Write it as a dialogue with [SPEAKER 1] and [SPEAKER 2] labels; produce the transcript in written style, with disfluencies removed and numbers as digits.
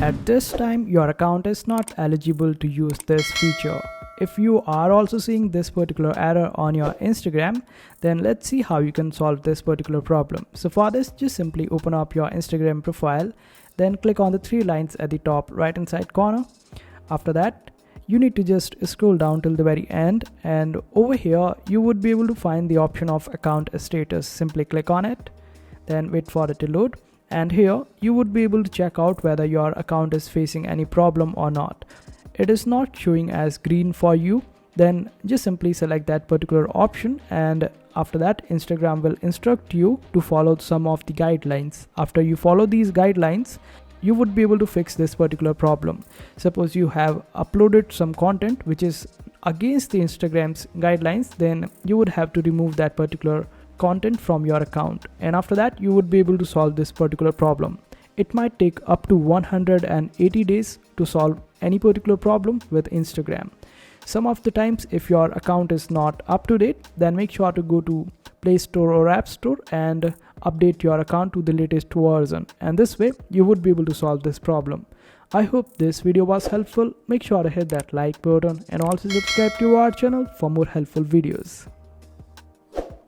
[SPEAKER 1] At this time, your account is not eligible to use this feature. If you are also seeing this particular error on your Instagram, then let's see how you can solve this particular problem. So for this, just simply open up your Instagram profile, then click on the three lines at the top right hand side corner. After that, you need to just scroll down till the very end, and over here you would be able to find the option of account status. Simply click on it, then wait for it to load, and here you would be able to check out whether your account is facing any problem or not. It is not showing as green for you, then just simply select that particular option, and after that Instagram will instruct you to follow some of the guidelines. After you follow these guidelines, you would be able to fix this particular problem. Suppose you have uploaded some content which is against the Instagram's guidelines, then you would have to remove that particular content from your account, and after that you would be able to solve this particular problem. It might take up to 180 days to solve any particular problem with Instagram. Some of the times, if your account is not up to date, then make sure to go to Play Store or App Store and update your account to the latest version, and this way you would be able to solve this problem. I hope this video was helpful. Make sure to hit that like button and also subscribe to our channel for more helpful videos.